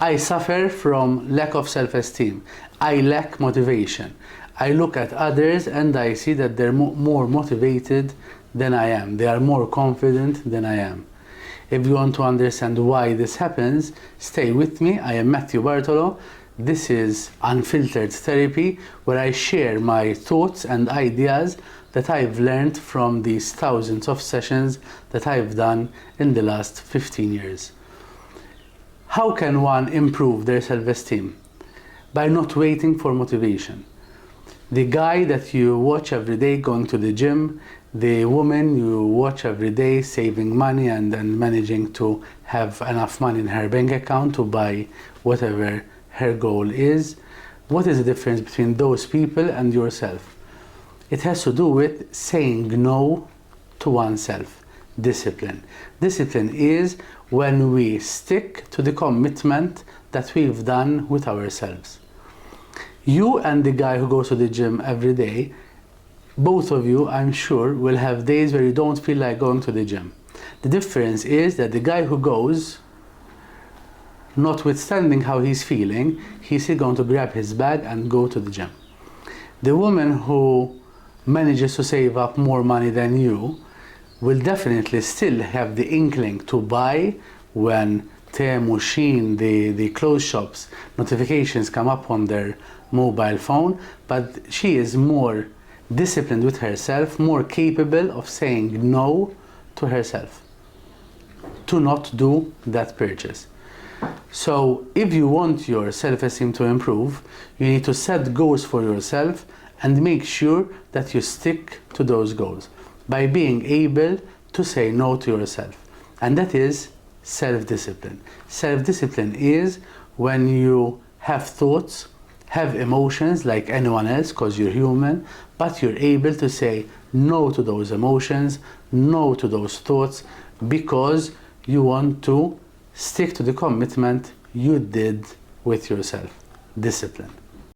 I suffer from lack of self-esteem. I lack motivation. I look at others and I see that they're more motivated than I am. They are more confident than I am. If you want to understand why this happens, stay with me. I am Matthew Bartolo. This is Unfiltered Therapy, where I share my thoughts and ideas that I've learned from these thousands of sessions that I've done in the last 15 years. How can one improve their self-esteem? By not waiting for motivation. The guy that you watch every day going to the gym, the woman you watch every day saving money and managing to have enough money in her bank account to buy whatever her goal is, what is the difference between those people and yourself? It has to do with saying no to oneself. Discipline. Discipline is when we stick to the commitment that we've done with ourselves. You and the guy who goes to the gym every day, both of you, I'm sure, will have days where you don't feel like going to the gym. The difference is that the guy who goes, notwithstanding how he's feeling, he's still going to grab his bag and go to the gym. The woman who manages to save up more money than you will definitely still have the inkling to buy when Temu, Shein, the clothes shops notifications come up on their mobile phone, but she is more disciplined with herself, more capable of saying no to herself, to not do that purchase. So if you want your self-esteem to improve, you need to set goals for yourself and make sure that you stick to those goals by being able to say no to yourself. And that is self-discipline. Self-discipline is when you have thoughts, have emotions like anyone else because you're human, but you're able to say no to those emotions, no to those thoughts, because you want to stick to the commitment you did with yourself. Discipline.